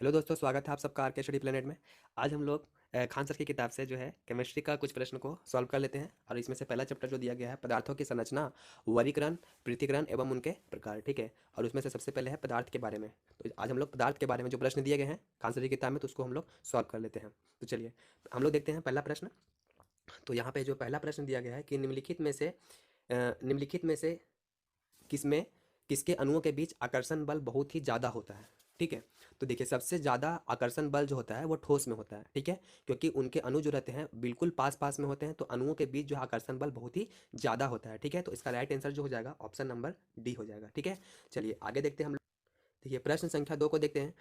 Hello दोस्तों, स्वागत है आप सबका आर के स्टडी प्लेनेट में। आज हम लोग खान सर की किताब से जो है केमिस्ट्री का कुछ प्रश्न को सॉल्व कर लेते हैं। और इसमें से पहला चैप्टर जो दिया गया है पदार्थों की संरचना, वर्गीकरण, पृथक्करण एवं उनके प्रकार। ठीक है, और उसमें से सबसे पहले है पदार्थ के बारे में। तो आज हम लोग पदार्थ के बारे में जो प्रश्न दिए गए हैं खान सर की किताब में, तो उसको हम लोग सॉल्व कर लेते हैं। तो चलिए हम लोग देखते हैं पहला प्रश्न। तो यहाँ पे जो पहला प्रश्न दिया गया है कि निम्नलिखित में से किसमें किसके अणुओं के बीच आकर्षण बल बहुत ही ज़्यादा होता है। ठीक है, तो देखिए सबसे ज़्यादा आकर्षण बल जो होता है वो ठोस में होता है। ठीक है, क्योंकि उनके अणु जो रहते हैं बिल्कुल पास पास में होते हैं, तो अणुओं के बीच जो आकर्षण बल बहुत ही ज़्यादा होता है। ठीक है, तो इसका राइट आंसर जो हो जाएगा ऑप्शन नंबर डी हो जाएगा। ठीक है, चलिए आगे देखते हैं हम लोग। देखिए प्रश्न संख्या 2 को देखते हैं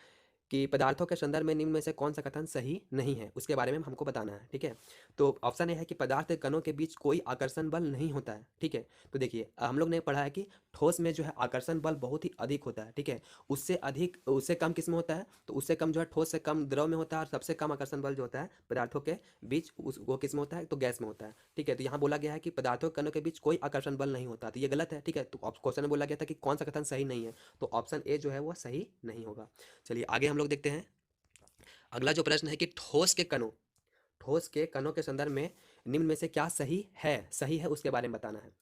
कि पदार्थों के संदर्भ में निम्न में से कौन सा कथन सही नहीं है, उसके बारे में हमको बताना है। ठीक है, तो ऑप्शन ए है कि पदार्थ के कणों के बीच कोई आकर्षण बल नहीं होता है। ठीक है, तो देखिए हम लोग ने पढ़ा है कि ठोस में जो है आकर्षण बल बहुत ही अधिक होता है। ठीक है, उससे कम किस में होता है, तो उससे कम जो है ठोस से कम द्रव में होता है, और सबसे कम आकर्षण बल जो होता है पदार्थों के बीच वो किस में होता है, तो गैस में होता है। ठीक है, तो यहाँ बोला गया है कि पदार्थों के कणों के बीच कोई आकर्षण बल नहीं होता, तो ये गलत है। ठीक है, तो क्वेश्चन में बोला गया था कि कौन सा कथन सही नहीं है, तो ऑप्शन ए जो है वो सही नहीं होगा। चलिए आगे हम लोग देखते हैं। अगला जो प्रश्न है कि ठोस के कणों के संदर्भ में निम्न में से क्या सही है उसके बारे में बताना है।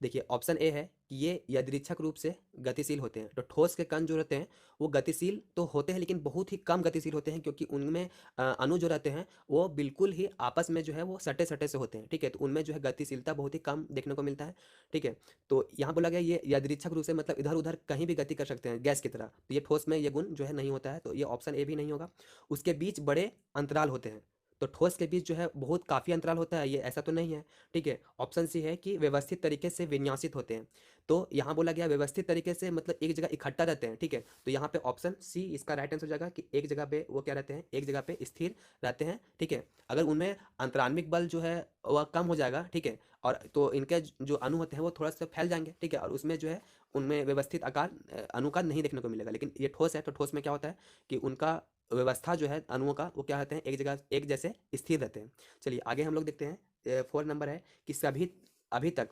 देखिए ऑप्शन ए है कि ये यादृच्छिक रूप से गतिशील होते हैं। तो ठोस के कण जो रहते हैं वो गतिशील तो होते हैं, लेकिन बहुत ही कम गतिशील होते हैं, क्योंकि उनमें अणु जो रहते हैं वो बिल्कुल ही आपस में जो है वो सटे सटे से होते हैं। ठीक है, तो उनमें जो है गतिशीलता बहुत ही कम देखने को मिलता है। ठीक है, तो यहाँ बोला गया ये यादृच्छिक रूप से मतलब इधर उधर कहीं भी गति कर सकते हैं गैस की तरह, तो ये ठोस में ये गुण जो है नहीं होता है, तो ये ऑप्शन ए भी नहीं होगा। उसके बीच बड़े अंतराल होते हैं, तो ठोस के बीच जो है बहुत काफ़ी अंतराल होता है, ये ऐसा तो नहीं है। ठीक है, ऑप्शन सी है कि व्यवस्थित तरीके से विन्यासित होते हैं। तो यहाँ बोला गया व्यवस्थित तरीके से मतलब एक जगह इकट्ठा रहते हैं। ठीक है, तो यहाँ पे ऑप्शन सी इसका राइट आंसर हो जाएगा कि एक जगह पे वो क्या रहते हैं, एक जगह पे स्थिर रहते हैं। ठीक है, अगर उनमें अंतराण्विक बल जो है वह कम हो जाएगा। ठीक है, और तो इनके जो अणु होते हैं वो थोड़ा सा फैल जाएंगे। ठीक है, और उसमें जो है उनमें व्यवस्थित आकार अणु का नहीं देखने को मिलेगा। लेकिन ये ठोस है, तो ठोस में क्या होता है कि उनका व्यवस्था जो है अणुओं का वो क्या होते हैं, एक जगह एक जैसे स्थिर रहते हैं। चलिए आगे हम लोग देखते हैं। 4 नंबर है कि सभी अभी तक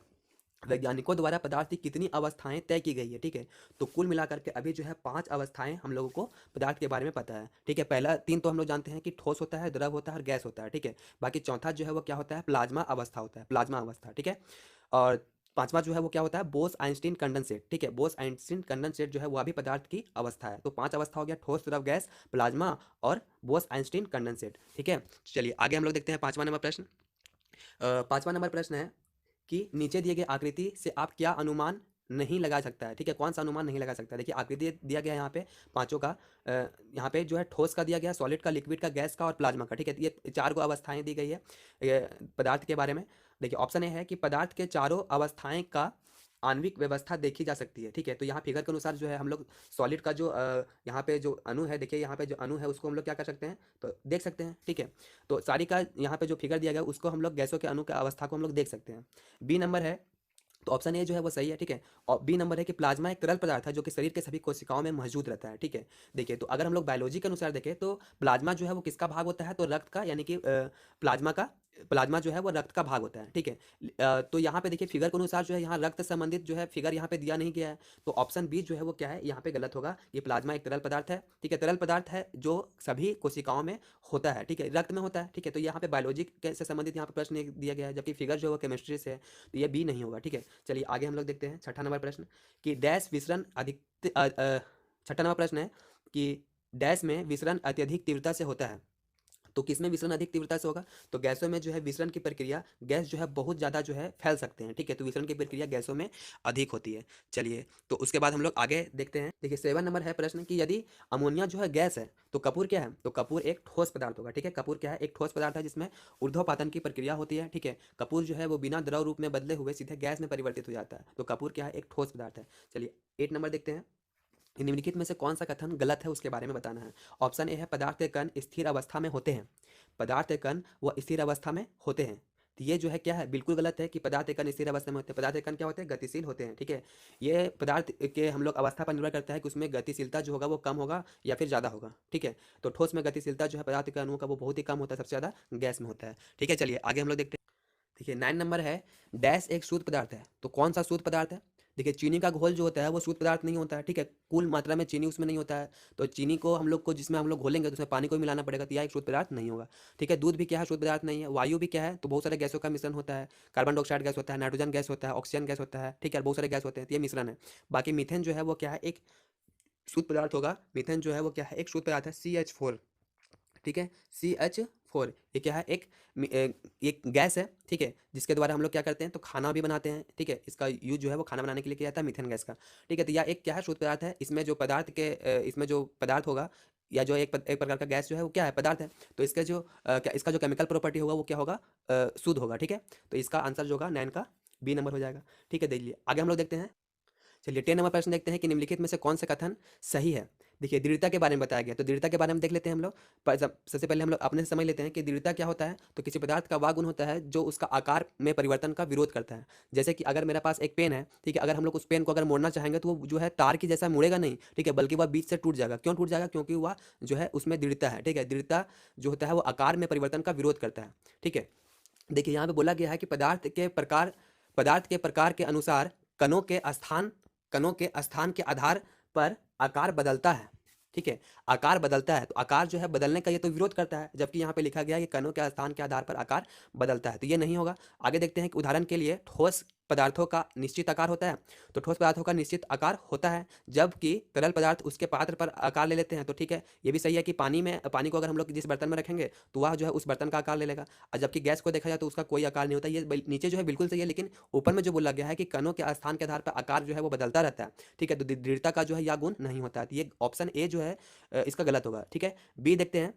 वैज्ञानिकों द्वारा पदार्थ की कितनी अवस्थाएं तय की गई है। ठीक है, तो कुल मिलाकर के अभी जो है 5 अवस्थाएं हम लोगों को पदार्थ के बारे में पता है। ठीक है, पहला 3 तो हम लोग जानते हैं कि ठोस होता है, द्रव होता है और गैस होता है। ठीक है, बाकी चौथा जो है वो क्या होता है, प्लाज्मा अवस्था होता है, प्लाज्मा अवस्था। ठीक है, और पांचवा जो है वो क्या होता है, बोस आइंस्टीन कंडेंसेट। ठीक है, बोस आइंस्टीन कंडेंसेट जो है वह भी पदार्थ की अवस्था है। तो 5 अवस्था हो गया, ठोस, द्रव, गैस, प्लाज्मा और बोस आइंस्टीन कंडेंसेट। ठीक है, चलिए आगे हम लोग देखते हैं 5वां नंबर प्रश्न। 5वां नंबर प्रश्न है कि नीचे दिए गए आकृति से आप क्या अनुमान नहीं लगा सकता है। ठीक है, कौन सा अनुमान नहीं लगा सकता है। देखिए आकृति दिया गया है यहाँ पे पांचों का। यहाँ पे जो है ठोस का दिया गया, सॉलिड का, लिक्विड का, गैस का और प्लाज्मा का। ठीक है, ये 4 गो अवस्थाएं दी गई है पदार्थ के बारे में। देखिए ऑप्शन ए है कि पदार्थ के चारों अवस्थाएं का आणविक व्यवस्था देखी जा सकती है। ठीक है, तो यहाँ फिगर के अनुसार जो है हम लोग सॉलिड का जो यहाँ पे जो अणु है, देखिए यहाँ पे जो अणु है उसको हम लोग क्या कर सकते हैं, तो देख सकते हैं। ठीक है, तो सारी का यहाँ पे जो फिगर दिया गया है उसको हम लोग गैसों के अणु की अवस्था को हम लोग देख सकते हैं। बी नंबर है, तो ऑप्शन ए जो है वो सही है। ठीक है, और बी नंबर है कि प्लाज्मा एक तरल पदार्थ है जो कि शरीर के सभी कोशिकाओं में मौजूद रहता है। ठीक है, देखिए तो अगर हम लोग बायोलॉजी के अनुसार देखें तो प्लाज्मा जो है वो किसका भाग होता है, तो रक्त का, यानी कि प्लाज्मा जो है वो रक्त का भाग होता है। ठीक है, तो यहाँ पे देखिए फिगर के अनुसार जो है यहाँ रक्त संबंधित जो है फिगर यहाँ पे दिया नहीं गया है, तो ऑप्शन बी जो है वो क्या है, यहाँ पे गलत होगा। ये प्लाज्मा एक तरल पदार्थ है। ठीक है, तरल पदार्थ है जो सभी कोशिकाओं में होता है। ठीक है, रक्त में होता है। ठीक है, तो यहाँ पे बायोलॉजी से संबंधित यहाँ पे प्रश्न दिया गया है, जबकि फिगर जो है वो केमिस्ट्री से है, तो ये बी नहीं होगा। ठीक है, चलिए आगे हम लोग देखते हैं 6ठा नंबर प्रश्न कि डैश विसरण अधिक 6ठा नंबर प्रश्न है कि डैश में विसरण अत्यधिक तीव्रता से होता है। तो किसमें विसरण अधिक तीव्रता से होगा, तो गैसों में जो है विसरण की प्रक्रिया, गैस जो है बहुत ज़्यादा जो है फैल सकते हैं। ठीक है, तो विसरण की प्रक्रिया गैसों में अधिक होती है। चलिए तो उसके बाद हम लोग आगे देखते हैं। देखिए 7 नंबर है प्रश्न कि यदि अमोनिया जो है गैस है तो कपूर क्या है, तो कपूर एक ठोस पदार्थ होगा। ठीक है, कपूर क्या है, एक ठोस पदार्थ है जिसमें ऊर्ध्वपातन की प्रक्रिया होती है। ठीक है, कपूर जो है वो बिना द्रव रूप में बदले हुए सीधे गैस में परिवर्तित हो जाता है, तो कपूर क्या है, एक ठोस पदार्थ है। चलिए 8 नंबर देखते हैं। निम्नलिखित में से कौन सा कथन गलत है उसके बारे में बताना है। ऑप्शन ए है पदार्थ के कण स्थिर अवस्था में होते हैं, पदार्थ के कण वो स्थिर अवस्था में होते हैं। तो ये जो है क्या है, बिल्कुल गलत है कि पदार्थ के कण स्थिर अवस्था में होते हैं। पदार्थ के कण क्या होते हैं, गतिशील होते हैं। ठीक है, ये पदार्थ के हम लोग अवस्था पर निर्भर करता है कि उसमें गतिशीलता जो होगा वो कम होगा या फिर ज़्यादा होगा। ठीक है, तो ठोस में गतिशीलता जो है पदार्थ के अणुओं का वो बहुत ही कम होता है, सबसे ज़्यादा गैस में होता है। ठीक है, चलिए आगे हम लोग देखते हैं। देखिए 9 नंबर है, डैश एक शुद्ध पदार्थ है, तो कौन सा शुद्ध पदार्थ है, देखिए चीनी का घोल जो होता है वो शुद्ध पदार्थ नहीं होता है, ठीक है, कुल मात्रा में चीनी उसमें नहीं होता है, तो चीनी को हम लोग को जिसमें हम लोग घोलेंगे तो उसमें पानी को भी मिलाना पड़ेगा, तो यह एक शुद्ध पदार्थ नहीं होगा। ठीक है, दूध भी क्या है, शुद्ध पदार्थ नहीं है। वायु भी क्या है, तो बहुत सारे गैसों का मिश्रण होता है, कार्बन डाइऑक्साइड गैस होता है, नाइट्रोजन गैस होता है, ऑक्सीजन गैस होता है, ठीक है, बहुत सारे गैस होते हैं, तो ये मिश्रण है। बाकी मीथेन जो है वो क्या है, एक शुद्ध पदार्थ होगा। मीथेन जो है वो क्या है, एक शुद्ध पदार्थ है, CH4। ठीक है, CH4 ये क्या है, एक गैस है, ठीक है, जिसके द्वारा हम लोग क्या करते हैं, तो खाना भी बनाते हैं, ठीक है, इसका यूज जो है वो खाना बनाने के लिए किया जाता है, मीथेन गैस का। ठीक है, तो यह एक क्या है, शुद्ध पदार्थ है। इसमें जो पदार्थ के इसमें जो पदार्थ होगा या जो एक प्रकार का गैस जो है वो क्या है, पदार्थ है, तो इसका जो क्या इसका जो केमिकल प्रॉपर्टी होगा वो क्या होगा, शुद्ध होगा। ठीक है, तो इसका आंसर जो होगा 9 का बी नंबर हो जाएगा। ठीक है, देख लीजिए आगे हम लोग देखते हैं। चलिए 10 नंबर प्रश्न देखते हैं कि निम्नलिखित में से कौन सा कथन सही है। देखिए दृढ़ता के बारे में बताया गया, तो दृढ़ता के बारे में देख लेते हैं हम लोग। सबसे पहले हम लोग अपने से समझ लेते हैं कि दृढ़ता क्या होता है, तो किसी पदार्थ का वह गुण होता है जो उसका आकार में परिवर्तन का विरोध करता है। जैसे कि अगर मेरे पास एक पेन है, ठीक है, अगर हम लोग उस पेन को अगर मोड़ना चाहेंगे तो वो जो है तार की जैसा मुड़ेगा नहीं, ठीक है, बल्कि वह बीच से टूट जाएगा। क्यों टूट जाएगा, क्योंकि वह जो है उसमें दृढ़ता है। ठीक है, दृढ़ता जो होता है वो आकार में परिवर्तन का विरोध करता है। ठीक है, देखिए यहाँ पे बोला गया है कि पदार्थ के प्रकार के अनुसार कणों के स्थान के आधार पर आकार बदलता है। ठीक है, आकार बदलता है, तो आकार जो है बदलने का ये तो विरोध करता है, जबकि यहाँ पे लिखा गया है कि कणों के स्थान के आधार पर आकार बदलता है, तो ये नहीं होगा। आगे देखते हैं कि उदाहरण के लिए ठोस पदार्थों का निश्चित आकार होता है, तो ठोस पदार्थों का निश्चित आकार होता है, जबकि तरल पदार्थ उसके पात्र पर आकार ले लेते हैं। तो ठीक है, ये भी सही है कि पानी को अगर हम लोग जिस बर्तन में रखेंगे तो वह जो है उस बर्तन का आकार ले लेगा, और जबकि गैस को देखा जाए तो उसका कोई आकार नहीं होता। ये नीचे जो है बिल्कुल सही है, लेकिन ऊपर में जो बोला गया है कि कणों के स्थान के आधार पर आकार जो है वो बदलता रहता है। ठीक है, तो दृढ़ता का जो है यह गुण नहीं होता है, तो ये ऑप्शन ए जो है इसका गलत होगा। ठीक है, बी देखते हैं।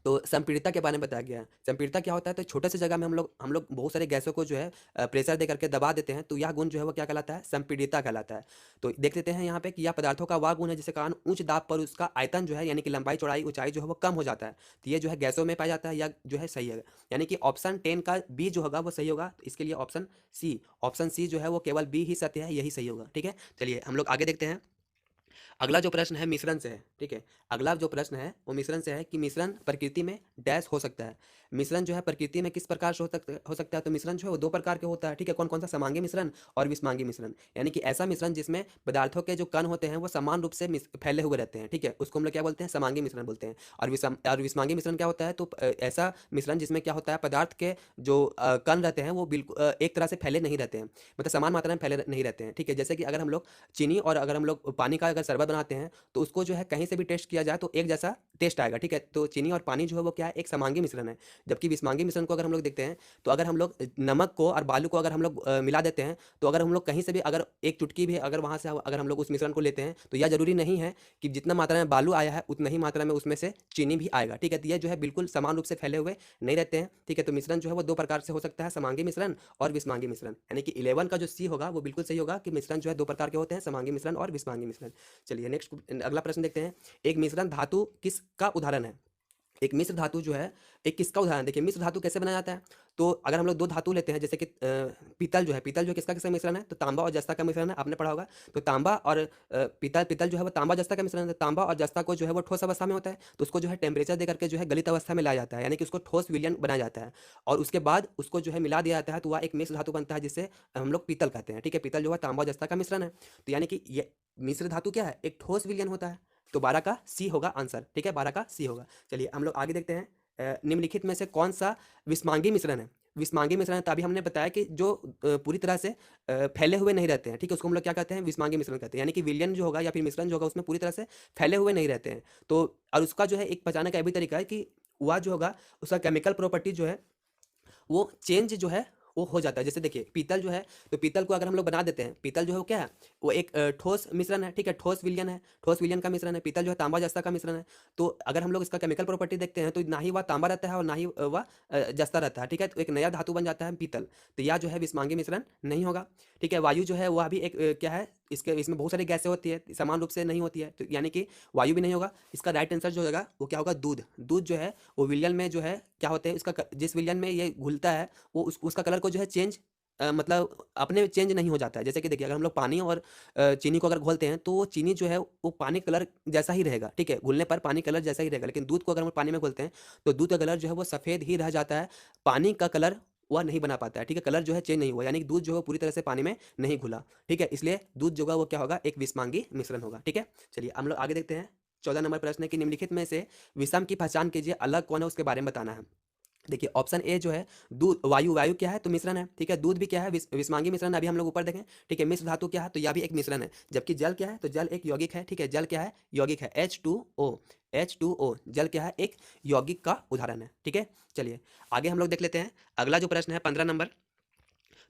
तो संपीड़ितता के बारे में बताया गया है। संपीड़ितता क्या होता है, तो छोटे से जगह में हम लोग बहुत सारे गैसों को जो है प्रेशर दे करके दबा देते हैं, तो यह गुण जो है वो क्या कहलाता है, संपीड़ितता कहलाता है। तो देख लेते हैं यहाँ पे कि यह पदार्थों का वह गुण है जिसके कारण उच्च दाब पर उसका आयतन जो है, यानी कि लंबाई चौड़ाई ऊंचाई जो है वो कम हो जाता है, तो ये जो है गैसों में पाया जाता है, या जो है सही है, यानी कि ऑप्शन 10 का बी जो होगा वो सही होगा। तो इसके लिए ऑप्शन सी जो है वो केवल बी ही सत्य है, यही सही होगा। ठीक है, चलिए हम लोग आगे देखते हैं। अगला जो प्रश्न है मिश्रण से है। ठीक है, अगला जो प्रश्न है वो मिश्रण से है कि मिश्रण प्रकृति में डैश हो सकता है। मिश्रण जो है प्रकृति में किस प्रकार से हो सकता है, तो मिश्रण जो है वो दो प्रकार के होता है। ठीक है, कौन कौन सा, समांगी मिश्रण और विषमांगी मिश्रण, यानी कि ऐसा मिश्रण जिसमें पदार्थों के जो कण होते हैं वो समान रूप से फैले हुए रहते हैं। ठीक है, उसको हम लोग क्या बोलते हैं, समांगी मिश्रण बोलते हैं। और विषमांगी मिश्रण क्या होता है, तो ऐसा मिश्रण जिसमें क्या होता है, पदार्थ के जो कण रहते हैं वो बिल्कुल एक तरह से फैले नहीं रहते हैं, मतलब समान मात्रा में फैले नहीं रहते हैं। ठीक है, जैसे कि अगर हम लोग चीनी और अगर हम लोग पानी का अगर शरबत बनाते हैं तो उसको जो है कहीं से भी टेस्ट किया जाए तो एक जैसा टेस्ट आएगा। ठीक है, तो चीनी और पानी जो है वो क्या है, एक समांगी मिश्रण है। जबकि विषमांगी मिश्रण को अगर हम लोग देखते हैं, तो अगर हम लोग नमक को और बालू को अगर हम लोग मिला देते हैं, तो अगर हम लोग कहीं से भी अगर एक चुटकी भी अगर वहाँ से अगर हम लोग उस मिश्रण को लेते हैं, तो यह जरूरी नहीं है कि जितना मात्रा में बालू आया है उतना ही मात्रा में उसमें से चीनी भी आएगा। ठीक है, तो यह जो है बिल्कुल समान रूप से फैले हुए नहीं रहते हैं। ठीक है, तो मिश्रण जो है वो दो प्रकार से हो सकता है, समांगी मिश्रण और विषमांगी मिश्रण, यानी कि 11 का जो सी होगा वो बिल्कुल सही होगा कि मिश्रण जो है दो प्रकार के होते हैं, समांगी मिश्रण और विषमांगी मिश्रण। चलिए नेक्स्ट अगला प्रश्न देखते हैं। एक मिश्रण धातु किसका उदाहरण है। एक मिश्र धातु जो है एक किसका उदाहरण, देखिए मिश्र धातु कैसे बनाया जाता है, तो अगर हम लोग दो धातु लेते हैं, जैसे कि पीतल जो किसका किसका मिश्रण है, तो तांबा और जस्ता का मिश्रण है, आपने पढ़ा होगा। तो तांबा और पीतल जो है वो तांबा जस्ता का मिश्रण है। तांबा और जस्ता को जो है वो ठोस अवस्था में होता है, तो उसको जो है टेम्परेचर दे करके जो है गलित अवस्था में लाया जाता है, यानी कि उसको ठोस विलयन बनाया जाता है, और उसके बाद उसको जो है मिला दिया जाता है, तो वह एक मिश्र धातु बनता है जिससे हम लोग पीतल कहते हैं। ठीक है, पीतल जो है तांबा और जस्ता का मिश्रण है, तो यानी कि ये मिश्र धातु क्या है, एक ठोस विलयन होता है, तो 12 का सी होगा आंसर। ठीक है, 12 का सी होगा। चलिए हम लोग आगे देखते हैं। निम्नलिखित में से कौन सा विषमांगी मिश्रण है। विषमांगी मिश्रण है, तो अभी हमने बताया कि जो पूरी तरह से फैले हुए नहीं रहते हैं, ठीक है, उसको हम लोग क्या कहते हैं, विषमांगी मिश्रण कहते हैं, यानी कि विलयन जो होगा या फिर मिश्रण जो होगा उसमें पूरी तरह से फैले हुए नहीं रहते हैं। तो और उसका जो है एक पहचाने का ये भी तरीका है कि वह जो होगा उसका केमिकल प्रॉपर्टी जो है वो चेंज जो है वो हो जाता है। जैसे देखिए पीतल जो है, तो पीतल को अगर हम लोग बना देते हैं, पीतल जो है वो क्या है, वो एक ठोस मिश्रण है। ठीक है, ठोस विलयन है, ठोस विलयन का मिश्रण है। पीतल जो है तांबा जस्ता का मिश्रण है। तो अगर हम लोग इसका केमिकल प्रॉपर्टी देखते हैं तो ना ही वह तांबा रहता है और ना ही वह जस्ता रहता है। ठीक है, तो एक नया धातु बन जाता है पीतल, तो यह जो है विषमांगी मिश्रण नहीं होगा। ठीक है, वायु जो है वह भी एक क्या है, इसमें बहुत सारी गैसें होती है, समान रूप से नहीं होती है, तो यानी कि वायु भी नहीं होगा। इसका राइट आंसर जो होगा वो क्या होगा, दूध जो है वो विलयन में जो है क्या होते हैं, जिस विलयन में ये घुलता है वो उसका कलर को जो है चेंज मतलब अपने चेंज नहीं हो जाता है। जैसे कि देखिए अगर हम लोग पानी और चीनी को अगर घोलते हैं तो वो चीनी जो है वो पानी कलर जैसा ही रहेगा। ठीक है, घुलने पर पानी कलर जैसा ही रहेगा, लेकिन दूध को अगर हम पानी में घोलते हैं तो दूध का कलर जो है वो सफ़ेद ही रह जाता है, पानी का कलर वह नहीं बना पाता है, ठीक है, कलर जो है चेंज नहीं हुआ, यानी कि दूध जो है पूरी तरह से पानी में नहीं घुला, ठीक है, इसलिए दूध जो होगा वो क्या होगा, एक विषमांगी मिश्रण होगा, ठीक है। चलिए हम लोग आगे देखते हैं। 14 नंबर प्रश्न है कि निम्नलिखित में से विषम की पहचान कीजिए, अलग कौन है उसके बारे में बताना है। देखिए ऑप्शन ए जो है दूध, वायु, वायु क्या है तो मिश्रण है, ठीक है, दूध भी क्या है विषमांगी मिश्रण है, अभी हम लोग ऊपर देखें, ठीक है, मिश्र धातु क्या है तो यह भी एक मिश्रण है, जबकि जल क्या है तो जल एक यौगिक है, ठीक है, जल क्या है यौगिक है, H2O, H2O जल क्या है एक यौगिक का उदाहरण है, ठीक है। चलिए आगे हम लोग देख लेते हैं अगला जो प्रश्न है 15 नंबर।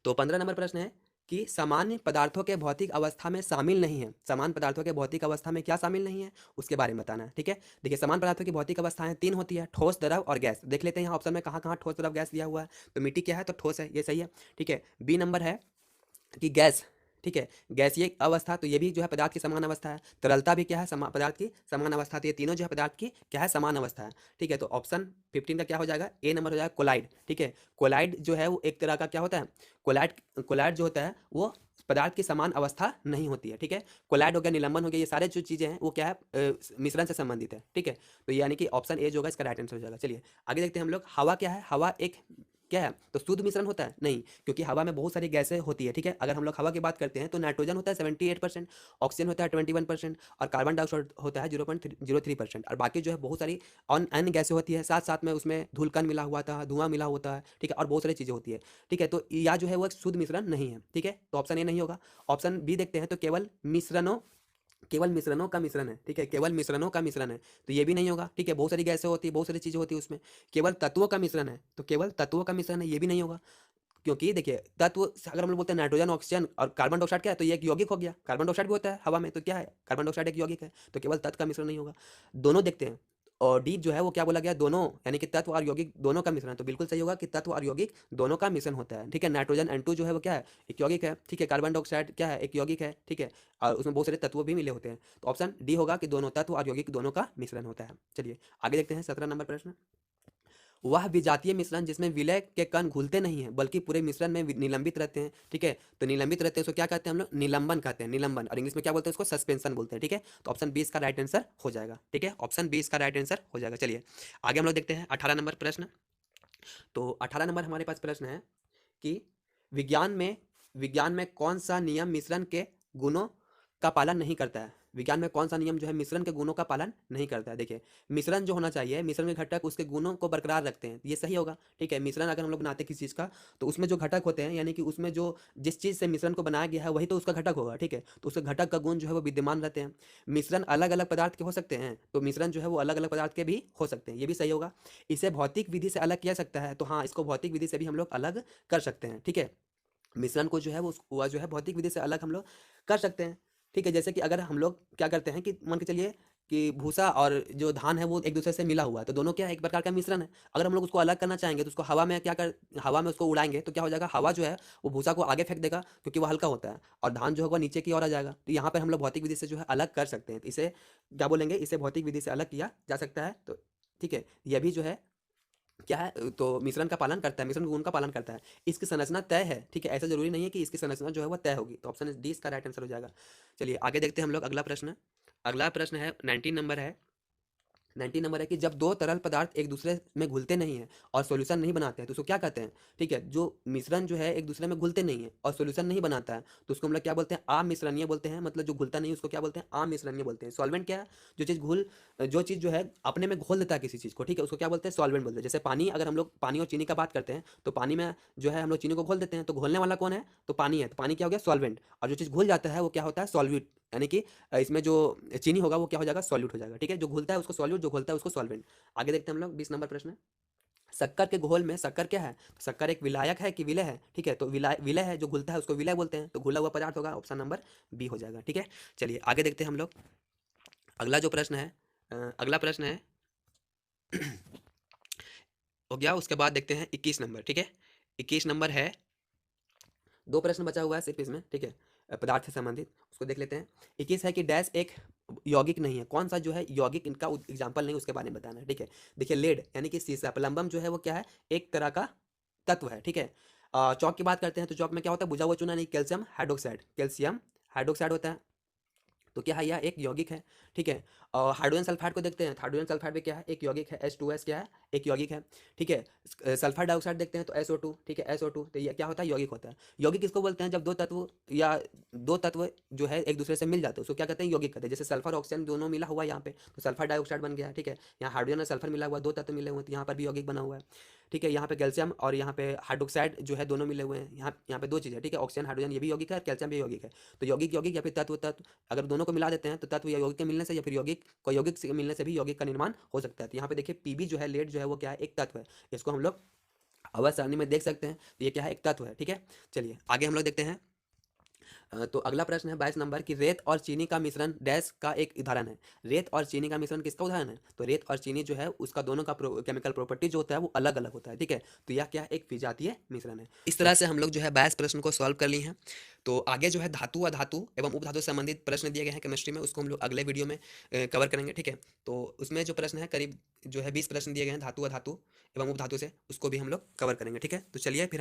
तो 15 नंबर प्रश्न है कि सामान्य पदार्थों के भौतिक अवस्था में शामिल नहीं है, सामान्य पदार्थों के भौतिक अवस्था में क्या शामिल नहीं है उसके बारे में बताना है, ठीक है। देखिए सामान्य पदार्थों की भौतिक अवस्थाएं 3 होती है, ठोस, द्रव और गैस। देख लेते हैं यहाँ ऑप्शन में कहाँ कहाँ ठोस, द्रव, गैस दिया हुआ है। तो मिट्टी क्या है तो ठोस है, ये सही है, ठीक है। बी नंबर है कि गैस, ठीक है, गैसीय अवस्था, तो ये भी जो है पदार्थ की समान अवस्था है। तरलता भी क्या है पदार्थ की समान अवस्था, तो ये तीनों जो है पदार्थ की क्या है समान अवस्था है, ठीक है। तो ऑप्शन 15 का क्या हो जाएगा, ए नंबर हो जाएगा कोलाइड, ठीक है। कोलाइड जो है वो एक तरह का क्या होता है, कोलाइड, कोलाइड जो होता है वो पदार्थ की समान अवस्था नहीं होती है, ठीक है। कोलाइड हो गया, निलंबन हो गया, ये सारे जो चीजें हैं वो क्या है मिश्रण से संबंधित है, ठीक है। तो यानी कि ऑप्शन ए जो होगा इसका राइट आंसर हो जाएगा। चलिए आगे देखते हैं हम लोग। हवा क्या है, हवा एक क्या है तो शुद्ध मिश्रण होता है नहीं, क्योंकि हवा में बहुत सारी गैसें होती है, ठीक है। अगर हम लोग हवा की बात करते हैं तो नाइट्रोजन होता है 78%, ऑक्सीजन होता है 21% और कार्बन डाइऑक्साइड होता है 0.03%, और बाकी जो है बहुत सारी अन्य गैसें होती है, साथ साथ में उसमें धूलकण मिला हुआ था, धुआं मिला होता है, ठीक है, और बहुत सारी चीज़ें होती है, ठीक है। तो या जो है वो एक शुद्ध मिश्रण नहीं है, ठीक है, तो ऑप्शन ए नहीं होगा। ऑप्शन बी देखते हैं तो केवल मिश्रणों, केवल मिश्रणों का मिश्रण है, ठीक है, केवल मिश्रणों का मिश्रण है, तो ये भी नहीं होगा, ठीक है, बहुत सारी गैसें होती है, बहुत सारी चीजें होती है उसमें। केवल तत्वों का मिश्रण है, तो केवल तत्वों का मिश्रण है, ये भी नहीं होगा, क्योंकि देखिए तत्व अगर हम लोग बोलते हैं नाइट्रोजन, ऑक्सीजन और कार्बन डाइऑक्साइड क्या है तो ये एक यौगिक हो गया, कार्बन डाइऑक्साइड भी होता है हवा में, तो क्या है कार्बन डाइऑक्साइड एक यौगिक है, तो केवल तत्व का मिश्रण नहीं होगा। दोनों देखते हैं, और डी जो है वो क्या बोला गया, दोनों, यानी कि तत्व और यौगिक दोनों का मिश्रण, तो बिल्कुल सही होगा कि तत्व और यौगिक दोनों का मिश्रण होता है, ठीक है। नाइट्रोजन N2 जो है वो क्या है एक यौगिक है, ठीक है, कार्बन डाइऑक्साइड क्या है एक यौगिक है, ठीक है, और उसमें बहुत सारे तत्व भी मिले होते हैं, तो ऑप्शन डी होगा कि दोनों तत्व और यौगिक दोनों का मिश्रण होता है। चलिए आगे देखते हैं 17 नंबर प्रश्न। वह विजातीय मिश्रण जिसमें विलय के कण घुलते नहीं हैं बल्कि पूरे मिश्रण में निलंबित रहते हैं, ठीक है, तो निलंबित रहते हैं उसको क्या कहते हैं हम लोग, निलंबन कहते हैं, निलंबन, और इंग्लिश में क्या बोलते हैं उसको, सस्पेंशन बोलते हैं, ठीक है। तो ऑप्शन 20 का राइट आंसर हो जाएगा, ठीक है, ऑप्शन 20 का राइट आंसर हो जाएगा। चलिए आगे हम लोग देखते हैं 18 नंबर प्रश्न। तो 18 नंबर हमारे पास प्रश्न है कि विज्ञान में, विज्ञान में कौन सा नियम मिश्रण के गुणों का पालन नहीं करता है, विज्ञान में कौन सा नियम जो है मिश्रण के गुणों का पालन नहीं करता है। देखिए मिश्रण जो होना चाहिए, मिश्रण के घटक उसके गुणों को बरकरार रखते हैं, ये सही होगा, ठीक है। मिश्रण अगर हम लोग बनाते हैं किसी चीज़ का तो उसमें जो घटक होते हैं, यानी कि उसमें जो जिस चीज़ से मिश्रण को बनाया गया है वही तो उसका घटक होगा, ठीक है, तो उसके घटक का गुण जो है वो विद्यमान रहते हैं। मिश्रण अलग अलग पदार्थ के हो सकते हैं, तो मिश्रण जो है वो अलग अलग पदार्थ के भी हो सकते हैं, ये भी सही होगा। इसे भौतिक विधि से अलग किया सकता है, तो हाँ इसको भौतिक विधि से भी हम लोग अलग कर सकते हैं, ठीक है। मिश्रण को जो है वो वह जो है भौतिक विधि से अलग हम लोग कर सकते हैं, ठीक है। जैसे कि अगर हम लोग क्या करते हैं कि मान के चलिए कि भूसा और जो धान है वो एक दूसरे से मिला हुआ है, तो दोनों क्या है एक प्रकार का मिश्रण है। अगर हम लोग उसको अलग करना चाहेंगे तो उसको हवा में क्या कर, हवा में उसको उड़ाएंगे तो क्या हो जाएगा, हवा जो है वो भूसा को आगे फेंक देगा क्योंकि वो हल्का होता है, और धान जो होगा नीचे की ओर आ जाएगा। तो यहाँ पर हम लोग भौतिक विधि से जो है अलग कर सकते हैं, तो इसे क्या बोलेंगे, इसे भौतिक विधि से अलग किया जा सकता है, तो ठीक है, यह भी जो है क्या है तो मिश्रण का पालन करता है, मिश्रण गुण का पालन करता है। इसकी संरचना तय है, ठीक है, ऐसा जरूरी नहीं है कि इसकी संरचना जो है वो तय होगी, तो ऑप्शन डी इसका राइट आंसर हो जाएगा। चलिए आगे देखते हैं हम लोग अगला प्रश्न। अगला प्रश्न है 19 नंबर है, 19 नंबर है कि जब दो तरल पदार्थ एक दूसरे में घुलते नहीं है और सॉल्यूशन नहीं बनाते हैं तो उसको क्या कहते हैं, ठीक है। जो मिश्रण जो है एक दूसरे में घुलते नहीं है और सॉल्यूशन नहीं बनाता है तो उसको हम लोग क्या बोलते हैं, अमिश्रणीय बोलते हैं, मतलब जो घुलता नहीं है उसको क्या बोलते हैं, अमिश्रणीय बोलते हैं। सॉल्वेंट क्या है, जो चीज़ घुल, जो चीज़ जो है अपने में घोल देता है किसी चीज़ को, ठीक है, उसको क्या बोलते हैं, सॉल्वेंट बोलते हैं। जैसे पानी, अगर हम लोग पानी और चीनी का बात करते हैं तो पानी में जो है हम लोग चीनी को घोल देते हैं, तो घोलने वाला कौन है, तो पानी है, तो पानी क्या हो गया, सॉल्वेंट, और जो चीज़ घुल जाता है वो क्या होता है, सॉल्यूट, यानी कि इसमें जो चीनी होगा वो क्या हो जाएगा, सॉल्यूट हो जाएगा, ठीक है, जो घुलता है उसको सॉल्यूट, जो घुलता है उसको सॉल्वेंट। आगे देखते हैं हम लोग 20 नंबर प्रश्न। शक्कर के घोल में शक्कर क्या है, तो शक्कर एक विलायक है कि विलय है, ठीक है, तो विलय, विलय है, जो घुलता है उसको विलय बोलते हैं, तो घुला हुआ पदार्थ होगा, ऑप्शन नंबर बी हो जाएगा, ठीक है। चलिए आगे देखते हैं हम लोग अगला जो प्रश्न है, अगला प्रश्न है हो गया, उसके बाद देखते हैं 21 नंबर, ठीक है, 21 नंबर है, दो प्रश्न बचा हुआ है सिर्फ इसमें, ठीक है, पदार्थ से संबंधित, उसको देख लेते हैं। 21 है कि डैश एक यौगिक नहीं है, कौन सा जो है यौगिक, इनका एग्जाम्पल नहीं उसके बारे में बताना है, ठीक है। देखिए लेड यानी कि सीसा, प्लम्बम जो है वो क्या है, एक तरह का तत्व है, ठीक है। चौक की बात करते हैं तो चौक में क्या होता है, बुझा हुआ चूना, नहीं, कैल्शियम हाइड्रोक्साइड, कैल्शियम हाइड्रोक्साइड होता है, तो क्या है यह एक यौगिक है, ठीक है। और हाइड्रोजन सल्फाइड को देखते हैं, तो हाइड्रोजन सल्फाइड में क्या है, एक यौगिक है H2S, क्या है, एक यौगिक है, ठीक है। सल्फर डाइऑक्साइड देखते हैं तो SO2, ठीक है, SO2, तो ये क्या होता है, यौगिक होता है। यौगिक किसको बोलते हैं, जब दो तत्व या दो तत्व जो है एक दूसरे से मिल जाते हैं उसको क्या कहते हैं, यौगिक कहते हैं। जैसे सल्फर ऑक्सीजन दोनों मिला हुआ है यहाँ पे, तो सल्फर डाइऑक्साइड बन गया है, ठीक है। यहाँ हाइड्रोजन और सल्फर मिला हुआ है, दो तत्व मिले हुए हैं, तो यहाँ पर भी यौगिक बना हुआ है, ठीक है। यहाँ पे कैल्शियम और यहाँ पे हाइड्रोक्साइड जो है दोनों मिले हुए हैं, यहाँ पे दो चीज़ है, ठीक है, ऑक्सीजन हाइड्रोजन ये भी यौगिक है और कैल्शियम भी यौगिक है। तो यौगिक यौगिक या फिर तत्व तत्व, अगर दोनों को मिला देते हैं तो तत्व या यौगिक के मिलने से या फिर यौगिक को यौगिक से मिलने से भी यौगिक का निर्माण हो सकता है। तो यहाँ पे देखिए पीबी जो है, लेड जो है वो क्या है, एक तत्व है। इसको हम लोग अवयव सारणी में देख सकते हैं, तो ये क्या है, एक तत्व है, ठीक है। चलिए आगे हम लोग देखते हैं। तो अगला प्रश्न है 22 नंबर की, रेत और चीनी का मिश्रण डैश का एक उदाहरण है। रेत और चीनी का मिश्रण किसका उदाहरण है, तो रेत और चीनी जो है उसका दोनों का केमिकल प्रॉपर्टी जो होता है वो अलग अलग होता है, ठीक है। तो यह क्या है, एक विजातीय मिश्रण है। इस तरह से हम लोग जो है 22 प्रश्न को सॉल्व कर लिए हैं। तो आगे जो है धातु अधातु एवं उपधातु से संबंधित प्रश्न दिए गए हैं केमिस्ट्री में, उसको हम लोग अगले वीडियो में कवर करेंगे, ठीक है। तो उसमें जो प्रश्न है करीब जो है 20 प्रश्न दिए गए हैं धातु अधातु एवं उपधातु से, उसको भी हम लोग कवर करेंगे, ठीक है। तो चलिए फिर